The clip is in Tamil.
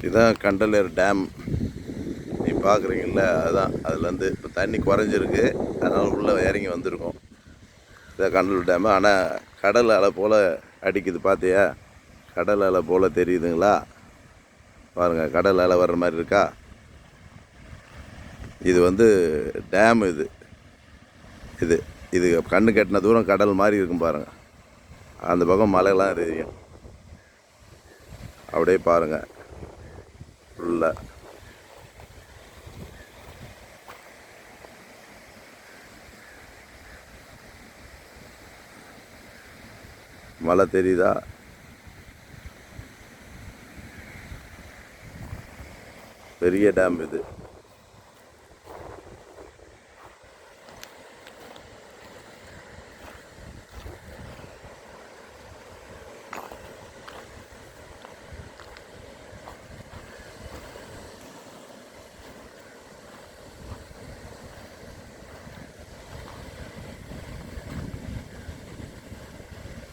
இதுதான் கண்டலேறு டேம். நீ பார்க்குறீங்கள, அதுதான். அதுலேருந்து இப்போ தண்ணி குறைஞ்சிருக்கு, அதனால் உள்ளே இறங்கி வந்திருக்கோம். இதான் கண்டலூர் டேமு. ஆனால் கடல் அலை போல் அடிக்குது, பார்த்தியா? கடல் அலை போல் தெரியுதுங்களா? பாருங்கள், கடல் அலை வர்ற மாதிரி இருக்கா? இது வந்து டேம். இது இது இது கண்ணு கட்டின தூரம் கடல் மாதிரி இருக்கும் பாருங்கள். அந்த பக்கம் மலையெல்லாம் தெரியும். அப்படியே பாருங்கள் ஃபுல்லாக. மலை தெரியுதா? பெரிய டேம் இது.